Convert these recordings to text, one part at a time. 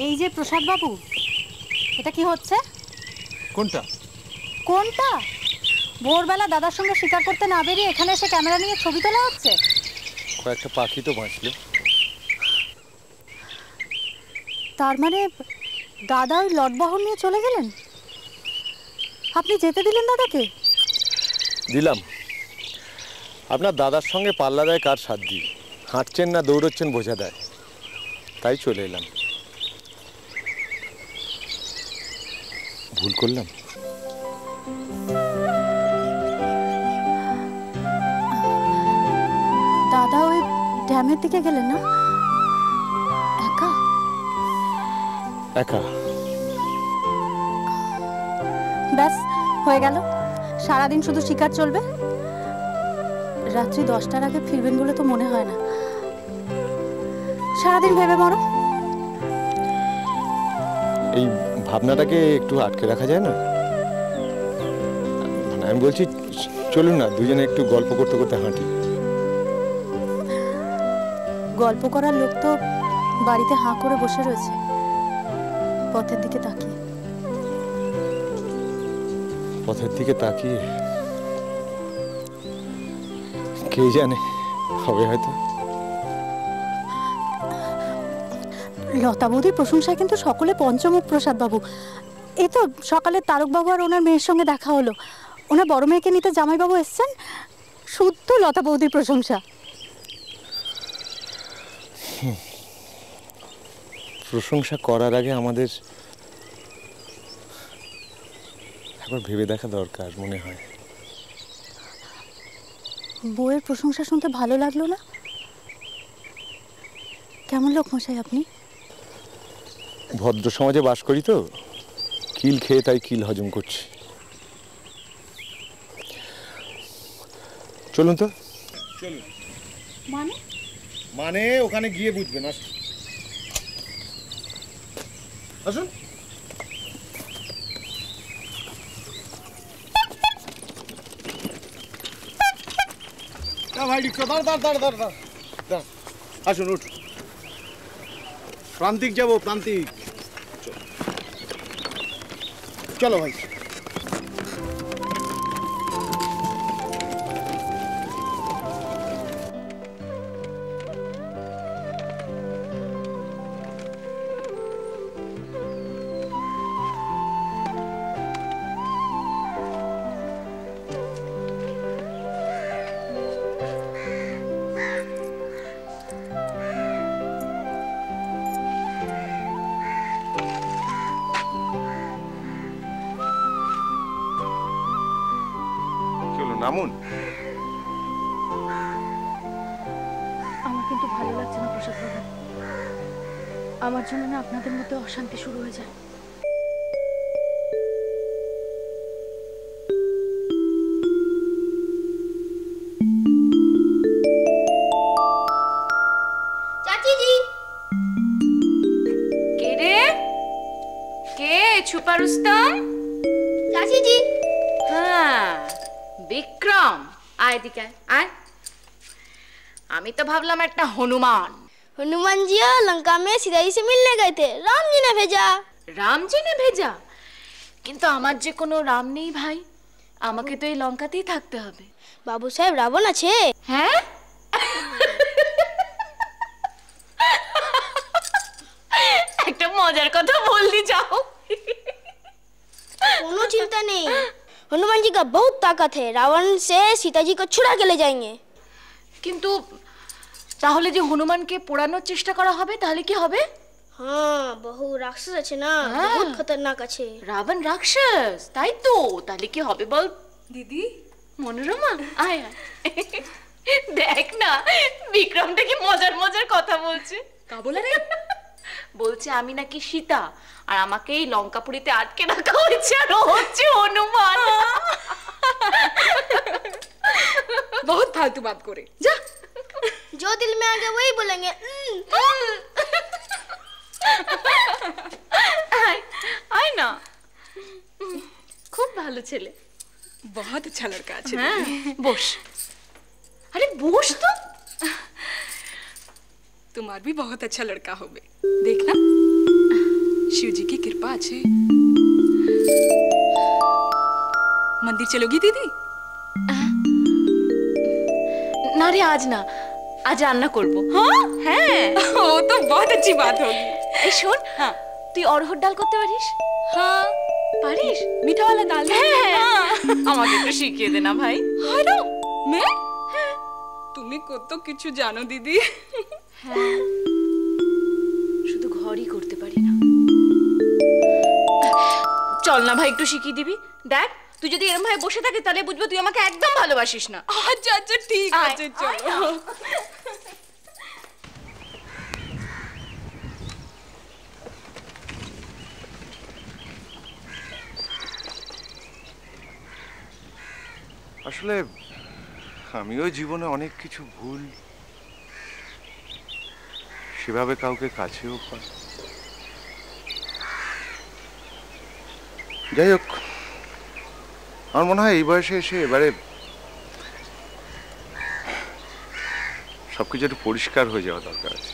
এই যে প্রসাদ বাবু, এটা কি হচ্ছে? কোনটা কোনটা? ভোরবেলা দাদার সঙ্গে শিকার করতে না বেরিয়ে এখানে এসে ক্যামেরা নিয়ে ছবি তোলা হচ্ছে। কয়েকটা পাখি তো বাঁচলো। তার মানে দাদা ওই লটবহর নিয়ে চলে গেলেন? আপনি যেতে দিলেন দাদাকে? দিলাম। আপনার দাদার সঙ্গে পাল্লা দেয় কার সাধ্যি, হাঁটছেন না দৌড়চ্ছেন বোঝা দেয়, তাই চলে এলাম। ভুল করলাম? দাদা ওই ড্যামের দিকে গেলেন না? একা একা? ব্যাস হয়ে গেল, সারাদিন শুধু শিকার চলবে। রাত্রি 10টার আগে ফিরবেন বলে তো মনে হয় না। সারাদিন ভেবে মরো। এই ভাবনাটাকে একটু আটকে রাখা যায় না? মানে আমি বলছি চলুন না দুজনে একটু গল্প করতে করতে হাঁটি। গল্প করার লোক তো বাড়িতে হাঁ করে বসে রয়েছে, পথের দিকে তাকিয়ে। পথের দিকে তাকিয়ে? কে জানে, হবে হয়তো। লতা বৌদির প্রশংসায় কিন্তু সকলে পঞ্চমুখ প্রসাদ বাবু। এই তো সকালে তারকবাবু আর ওনার মেয়ের সঙ্গে দেখা হলো, ওনার বড় মেয়েকে নিতে জামাইবাবু এসছেন। শুদ্ধ লতা বৌদির প্রশংসা। প্রশংসা করার আগে আমাদের একবার ভেবে দেখা দরকার মনে হয়। বউয়ের প্রশংসা শুনতে ভালো লাগলো না? কেমন লোক মশাই আপনি? ভদ্র সমাজে বাস করি তো, কিল খেয়ে তাই কিল হজম করছি। চলুন তো। চলুন। মানে ওখানে গিয়ে বুঝবেন। আসুন। ভাই রিক্সা দাঁড়। আসুন উঠ। প্রান্তিক যাবো, প্রান্তিক। চলো ভাই। নামুন। আমার কিন্তু ভালো লাগছে না প্রসাদ বাবু, আমার জন্য না আপনাদের মধ্যে অশান্তি শুরু হয়ে যায়। चाची जी। के रे? के छुपा रुस्तम? चाची जी। हाँ विक्रम, आय दिखे आय। আমি তো ভাবলাম একটা হনুমান। हनुमान जी लंका में सीताजी से मिलने गए थे, राम जी ने भेजा। রাম জি ने भेजा? কিন্তু আমার যে কোনো রাম নেই ভাই, আমাকে তো এই লঙ্কাতেই থাকতে হবে। बाबू साहेब रावण আছে? হ্যাঁ একটা মজার কথা বললি যাও। कोनो चिंता नहीं, हनुमान जी का बहुत ताकत है, रावण से सीता जी को छुड़ा के ले जाएंगे। কিন্তু তাহলে যে হনুমানকে পোড়ানোর চেষ্টা করা হবে তাহলে কি হবে? हाँ बहु राक्षस আছে না, बहुत खतरनाक আছে। রাবণ রাক্ষস, তাই তো। তাহলে কি হবে বল দিদি? মনোরমা আয় দেখ না বিক্রমটা কি মজার মজার কথা বলছে। কা বলে রে? বলছে আমি নাকি সীতা আর আমাকে এই লঙ্কাপুরীতে আটকে রাখা হয়েছে আর ও হচ্ছে হনুমান। बहुत फालतू बात करे जा। जो दिल में आ गया वही बोलेंगे। आय ना, खूब ভালো ছেলে। बहुत अच्छा लड़का আছে। হ্যাঁ বস। আরে বস তো। तुम्हार भी बहुत अच्छा लड़का होबे, देखना। शिव जी की कृपा আছে। मंदिर चलोगी दीदी? না রে, আজ না, আজ রান্না করবো। हाँ হ্যাঁ। वो तो बहुत अच्छी बात होगी। এই শোন, हाँ তুই অরহর ডাল করতে পারিস? हाँ পারিস? मीठा वाला दाल। হ্যাঁ, আমাকে একটু শিখিয়ে দে না ভাই। আরে मैं তুমি কত কিছু জানো দিদি। হ্যাঁ, শুধু ঘরই করতে পারি না। চল না ভাই, একটু শিখিয়ে দিবি। দেখ, তুই যদি এরকম ভাবে বসে থাকিস তাহলে বুঝবো তুই আমাকে একদম ভালোবাসিস না। আচ্ছা আচ্ছা ঠিক আয়, আছে, আয় চলো। না। আসলে আমিও জীবনে অনেক কিছু ভুল সেভাবে কাউকে কাছেও পাই। যাই হোক, আমার মনে হয় এই বয়সে এসে এবারে সবকিছু একটু পরিষ্কার হয়ে যাওয়া দরকার আছে।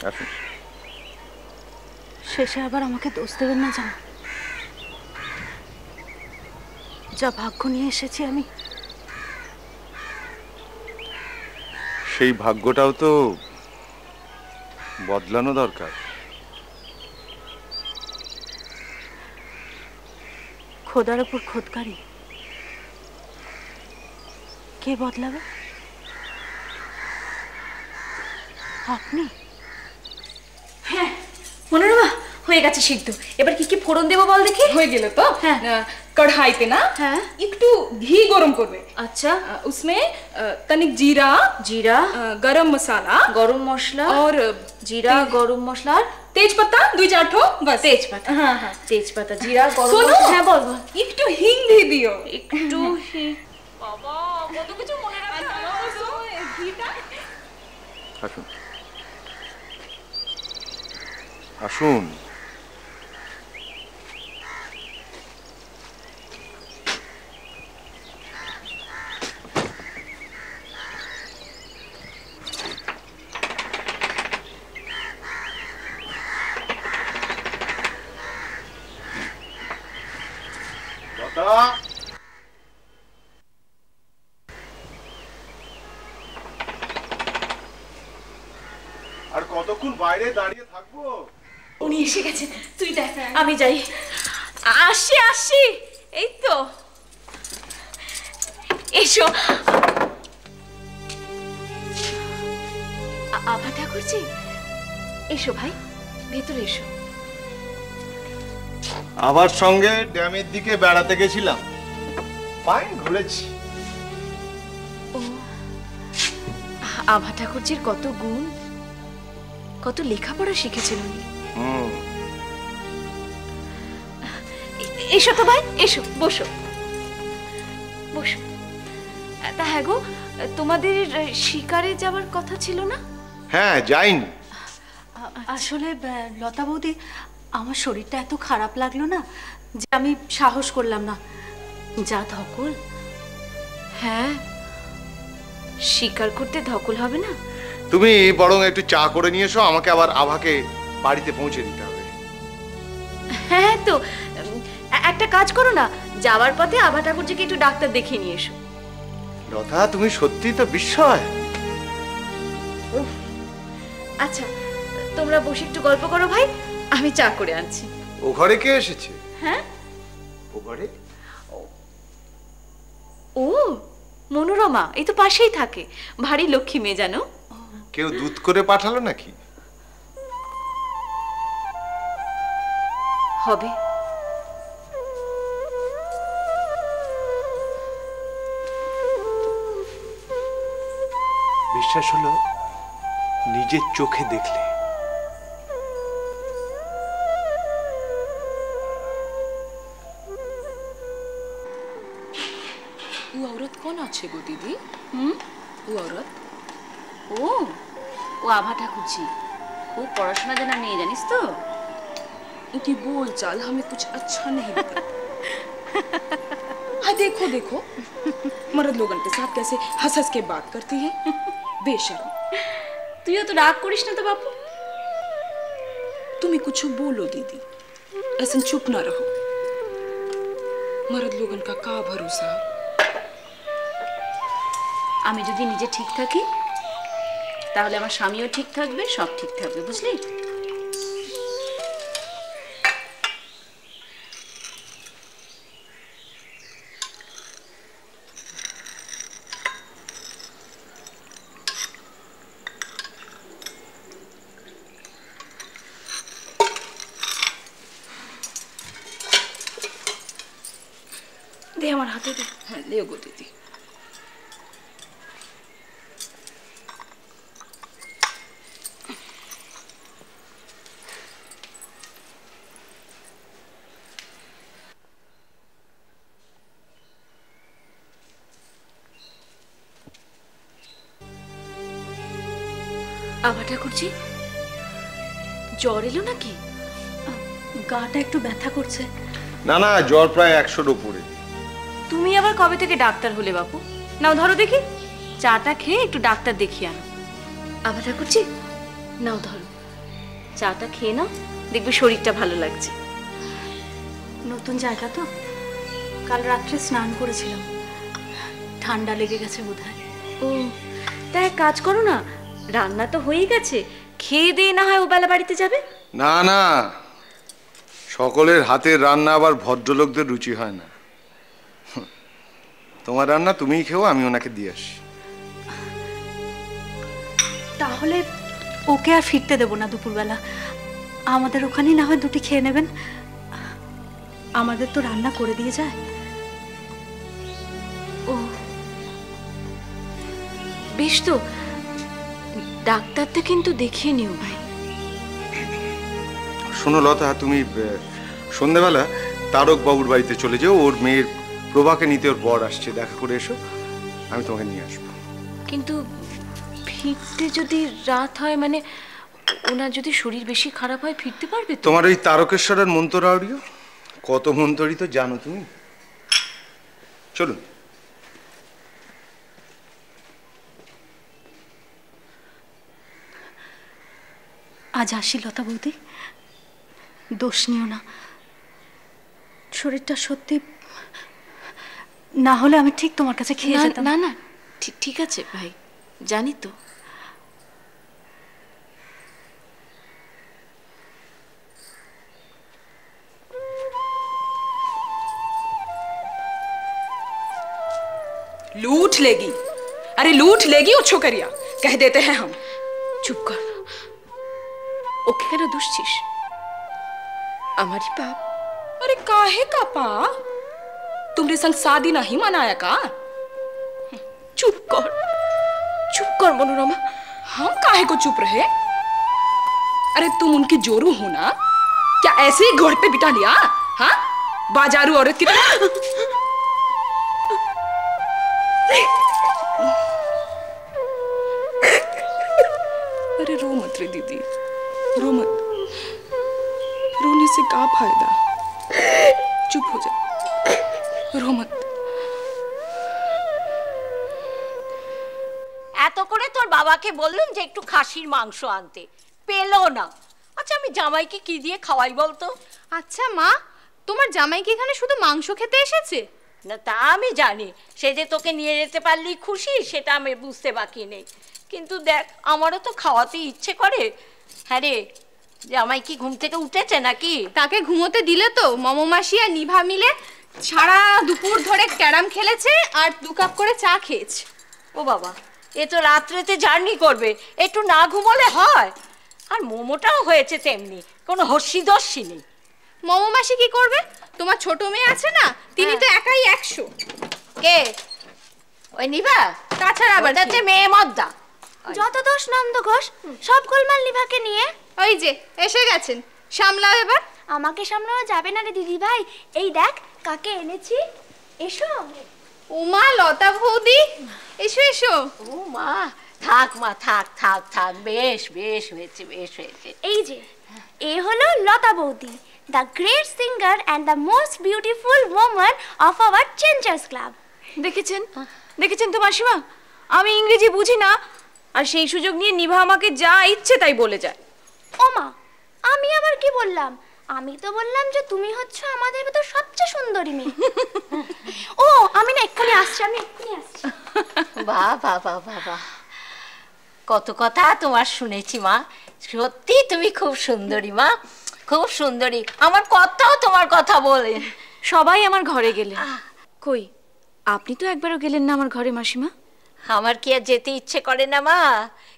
আসুন। শেষে আবার আমাকে দোষ দেবেন না জানো, যা ভাগ্য নিয়ে এসেছি আমি। সেই ভাগ্যটাও তো বদলানো দরকার। খোদার উপর খোদকারি কে বদলাবে? আপনি? হ্যাঁ মনোরমা, হয়ে গেছে সিদ্ধ। এবার কি কি ফোড়ন দেবো বল দেখি। হয়ে গেল তো? হ্যাঁ। কড়াইতে না হ্যাঁ একটু ঘি গরম করবে। আচ্ছা, उसमें तनिक जीरा, জিরা, गरम मसाला গরম মশলা, और জিরা, গরম মশলা, तेज पत्ता 2-4 ठो बस। তেজপাতা। हाँ हाँ তেজপাতা, জিরা, গরম শোনো। মশলা। হ্যাঁ বল বল। একটু হিং দিয়ে দিও। একটু বাবা কত কিছু মনে রাখতে হবে। ঘিটা আসুন আসুন। আর কতক্ষণ বাইরে দাঁড়িয়ে থাকবো? উনি এসে গেছেন, তুই দেখ, আমি যাই। আসি আসি, এই তো এসো। আভা ঠাকুরজি, এসো ভাই, ভেতরে এসো। আবার সঙ্গে ড্যামের দিকে বেড়াতে গেছিলাম, ফাইন ঘুরেছি। ও, আভা ঠাকুরজির কত গুণ, কত লেখাপড়া শিখেছেন উনি। এসো তো ভাই, এসো, বসো বসো। তা হ্যাঁ গো, তোমাদের শিকারে যাওয়ার কথা ছিল না? হ্যাঁ, যাইনি। আসলে লতা বৌদি, আমার শরীরটা এত খারাপ লাগলো না যে আমি সাহস করলাম না। যা ধকল। হ্যাঁ, শিকার করতে ধকল হবে না? তুমি বরং একটু চা করে নিয়ে এসো, আমাকে আবার আভাকে বাড়িতে পৌঁছে দিতে হবে। হ্যাঁ তো, একটা কাজ করো না, যাওয়ার পথে আভা ঠাকুরজিকে একটু ডাক্তার দেখিয়ে নিয়ে এসো। লতা, তুমি সত্যি তো বিস্ময়। আচ্ছা, তোমরা বসে একটু গল্প করো ভাই, আমি চা করে আনছি। ও ঘরে কে এসেছে? হ্যাঁ, ও ঘরে? ও মনোরমা, এই তো পাশেই থাকে, ভারী লক্ষ্মী মেয়ে জানো। কেউ দুধ করে পাঠালো নাকি? হবে। বিশ্বাস হলো নিজের চোখে দেখলে। वो औरत कौन আছে গো दीदी? वो औरत? ও ও আভা ঠাকুরজি, ও পড়াশোনা জানা মেয়ে, জানিস তো। उनकी बोल चाल हमें कुछ अच्छा नहीं लगता। हाँ देखो देखो, मर्द लोगन के साथ कैसे हंस हंस के बात करती है, बेशर्म। তুইও তো রাগ করিস না তো বাপু। तुम्हें कुछ बोलो दीदी, ऐसे चुप ना रहो। मर्द लोगन का भरोसा। আমি যদি নিজে ঠিক থাকি তাহলে আমার স্বামীও ঠিক থাকবে, সব ঠিক থাকবে, বুঝলি? दे हमारे हाथे दे। हाँ ले गो दीदी। আবার ঠাকুরজি জ্বর এলো নাকি? গাটা একটু ব্যথা করছে। না না, জ্বর প্রায় 100-র উপরে। তুমি আবার কবে থেকে ডাক্তার হলে বাপু? নাও ধরো দেখি, চাটা খেয়ে একটু ডাক্তার দেখিয়ে আনো। আবার ঠাকুরজি নাও ধরো, চাটা খেয়ে নাও, দেখবে শরীরটা ভালো লাগছে। নতুন জায়গা তো, কাল রাত্রে স্নান করেছিলাম, ঠান্ডা লেগে গেছে বোধহয়। ও তা এক কাজ করো না, রান্না তো হয়ে গেছে, খেয়ে দিয়ে না হয় ও বেলা বাড়িতে যাবে। না না, সকলের হাতের রান্না আবার ভদ্রলোকদের রুচি হয় না। তোমার রান্না তুমিই খেও, আমি ওনাকে দিয়ে আসি। তাহলে ওকে আর ফিরতে দেবো না দুপুরবেলা, আমাদের ওখানেই না হয় দুটি খেয়ে নেবেন। আমাদের তো রান্না করে দিয়ে যায়। ও বেশ, তো ডাক্তারটা কিন্তু দেখিয়ে নিও ভাই। শোনো লতা, তুমি সন্ধ্যেবেলা তারক বাবুর বাড়িতে চলে যাও, ওর মেয়ের প্রভাকে নিতে ওর বর আসছে, দেখা করে এসো, আমি তোমাকে নিয়ে আসবো। কিন্তু ফিরতে যদি রাত হয়, মানে ওনার যদি শরীর বেশি খারাপ হয়, ফিরতে পারবে তো? তোমার ওই তারকেশ্বরের মন্তরাওড়িও কত মন্তরই তো জানো তুমি। চলুন। আজ আসি লতা বৌদি, দোষ নিও না, শরীরটা সত্যি, না হলে আমি ঠিক তোমার কাছে খেয়ে যেতাম। না না, ঠিক আছে ভাই, জানি তো। लूट लेगी, अरे लूट लेगी वो छोकरिया, कह देते हैं हम। চুপ কর, ওকে কেন দুষছিস? আমারই পাপ। अरे काहे का पा, तुमरे संग शादी नहीं मनाया का? চুপ কর मनोरमा। हम काहे को चुप रहे? अरे तुम उनकी जोरू हो ना, क्या ऐसे ही घोड़ पे बिठा लिया? हाँ, बाजारू औरत की तरह। अरे रो मत रे दीदी, रो मत, रोने से क्या फायदा, चुप हो जा, रो मत। এত করে তোর বাবাকে বললাম যে একটু খাসির মাংস আনতে, পেলো না। আচ্ছা আমি জামাইকে কি দিয়ে খাওয়াই বলতো? আচ্ছা মা, তোমার জামাই কি এখানে শুধু মাংস খেতে এসেছে? না তা আমি জানি, সে যে তোকে নিয়ে যেতে পারলেই খুশি, সেটা আমি বুঝতে বাকি নেই। কিন্তু দেখ, আমারও তো খাওয়াতে ইচ্ছে করে। হ্যাঁ রে, জামাই কি ঘুম থেকে উঠেছে নাকি? তাকে ঘুমোতে দিলে তো মম মাসি আর নিভা মিলে সারা দুপুর ধরে ক্যারাম খেলেছে আর 2 কাপ করে চা খেয়েছে। ও বাবা, এ তো রাত্রেতে জার্নি করবে, একটু না ঘুমোলে হয়? আর মোমোটাও হয়েছে তেমনি, কোনো হস্যি দস্যি নেই। মম মাসি কি করবে? তোমার ছোট মেয়ে আছে না, তিনি তো একাই 100। কে? ওই নিভা? তাছাড়া আবার যাচ্ছে মেয়ে মদ্দা। যত দোষ নন্দ ঘোষ, সব গোলমাল নিভাকে নিয়ে। ওই যে এসে গেছেন, সামলাও এবার। আমাকে সামলানো যাবে না রে দিদি ভাই, এই দেখ কাকে এনেছি, এসো। ওমা লতা বৌদি, এসো এসো। ও মা, থাক মা, থাক থাক থাক, বেশ বেশ হয়েছে, বেশ হয়েছে। এই যে এ হলো লতা বৌদি, the great singer and the most beautiful woman of our changers club. দেখেছেন তো মাসিমা, আমি ইংরেজি বুঝি না, আর সেই সুযোগ নিয়ে নিভা আমাকে যা ইচ্ছে তাই বলে যায়। ওমা, আমি আবার কি বললাম? আমি তো বললাম যে তুমি হচ্ছে আমাদের ভেতর সবচেয়ে সুন্দরী মেয়ে। ও আমি না এক্ষুনি আসছি, আমি এক্ষুনি আসছি। বাহ বাহ বাহ বাহ বাহ, কত কথা তোমার শুনেছি মা। সত্যি তুমি খুব সুন্দরী মা, খুব সুন্দরী। আমার কর্তাও তোমার কথা বলে। সবাই আমার ঘরে গেলে, কই আপনি তো একবারও গেলেন না আমার ঘরে মাসিমা? আমার কি আর যেতে ইচ্ছে করে না মা,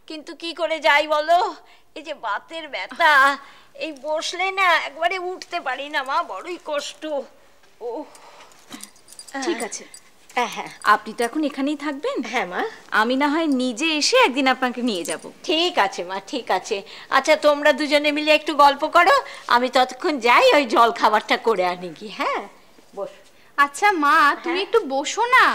কিন্তু কি করে যাই বলো, এই যে বাতের ব্যথা, এই বসলে না একবারে উঠতে পারি না মা, বড়ই কষ্ট। ও ঠিক আছে, হ্যাঁ আপনি তো এখন এখানেই থাকবেন। হ্যাঁ মা, আমি না হয় নিজে এসে একদিন আপনাকে নিয়ে যাব। ঠিক আছে মা, ঠিক আছে। আচ্ছা তোমরা দুজনে মিলে একটু গল্প করো, আমি ততক্ষণ যাই ওই জল খাবারটা করে আনি কি। হ্যাঁ বস। আচ্ছা মা, তুমি একটু বসো না,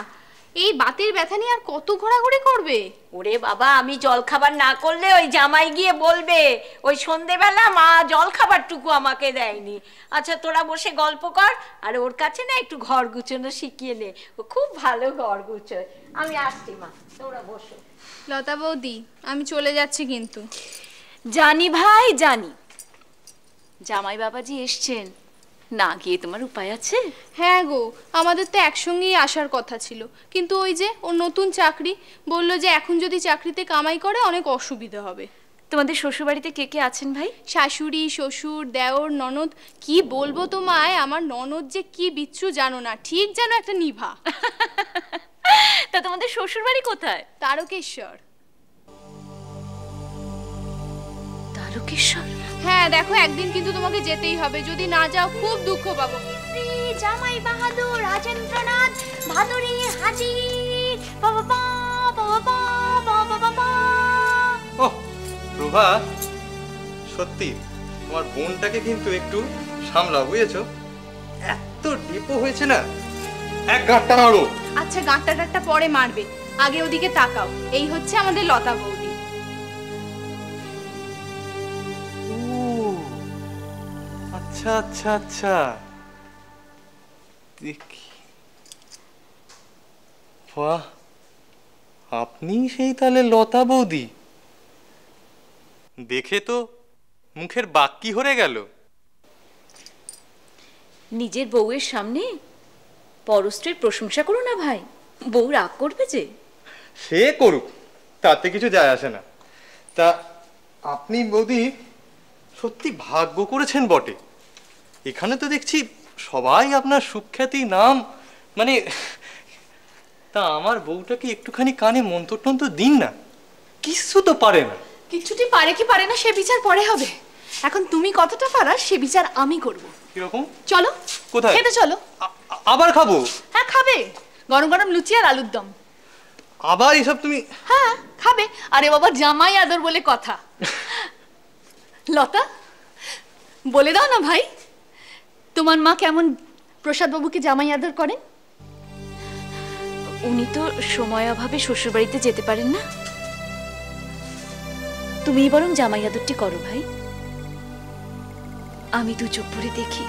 এই বাতের ব্যথা নিয়ে আর কত ঘোরাঘুরি করবে? ওরে বাবা, আমি জল খাবার না করলে ওই জামাই গিয়ে বলবে ওই সন্ধেবেলা মা জল খাবারটুকু আমাকে দেয়নি। আচ্ছা তোরা বসে গল্প কর, আর ওর কাছে না একটু ঘর গুছোনো শিখিয়ে নে, ও খুব ভালো ঘর গুছোয়। আমি আসছি মা, তোরা বসো। লতা বৌদি, আমি চলে যাচ্ছি কিন্তু। জানি ভাই জানি, জামাই বাবাজি এসছেন, না গিয়ে তোমার উপায় আছে? হ্যাঁ গো, আমাদের তো একসঙ্গেই আসার কথা ছিল, কিন্তু ওই যে ওর নতুন চাকরি, বললো যে এখন যদি চাকরিতে কামাই করে অনেক অসুবিধা হবে। তোমাদের শ্বশুরবাড়িতে কে কে আছেন ভাই? শাশুড়ি, শ্বশুর, দেওর, ননদ। কি বলবো তোমায়, আমার ননদ যে কি বিচ্ছু জানো না, ঠিক যেন একটা নিভা। তা তোমাদের শ্বশুরবাড়ি কোথায়? তারকেশ্বর। তারকেশ্বর? হ্যাঁ দেখো, একদিন কিন্তু তোমাকে যেতেই হবে, যদি না যাও খুব দুঃখ পাবো। শ্রী জামাই বাহাদুর রাজেন্দ্রনাথ ভাদুরী হাজির। বাবা বাবা বাবা বাবা। ওহ প্রভা, সত্যি তোমার বোনটাকে কিন্তু একটু সামলাও, বুঝেছো? এত ডিপো হয়েছে না, এক গাঁটটা নাড়ো। আচ্ছা গাঁটটা পরে মারবে, আগে ওদিকে তাকাও। এই হচ্ছে আমাদের লতা বৌদি। ও আচ্ছা আচ্ছা আচ্ছা, দেখি। বাহ, আপনি সেই তাহলে লতা বৌদি। দেখে তো মুখের বাক্কি হরে গেল। নিজের বউয়ের সামনে পরস্ত্রীর প্রশংসা করো না ভাই, বউ রাগ করবে যে। সে করুক, তাতে কিছু যায় আসে না। তা আপনি বৌদি সত্যি ভাগ্য করেছেন বটে, এখানে তো দেখছি সবাই আপনার সুখ্যাতি নাম, মানে তা আমার বউটাকে একটুখানি কানে মন্তর টন্তর দিন না, কিছু তো পারে না। কিচ্ছুটি পারে কি পারে না সে বিচার পরে হবে, এখন তুমি কতটা পারার সে বিচার আমি করব। কিরকম? চলো কোথায়? খেতে চলো। আবার খাবো? হ্যাঁ খাবে, গরম গরম লুচি আর আলুর দম। আবার এসব তুমি? হ্যাঁ খাবে, আরে বাবা জামাই আদর বলে কথা। লতা বলে দাও না ভাই, তোমার মা কেমন প্রসাদ বাবুকে জামাই আদর করেন? উনি তো সময় অভাবে শ্বশুরবাড়িতে যেতে পারেন না, তুমি বরং জামাই আদরটি করো ভাই। আমি দু চোখ ভরে দেখি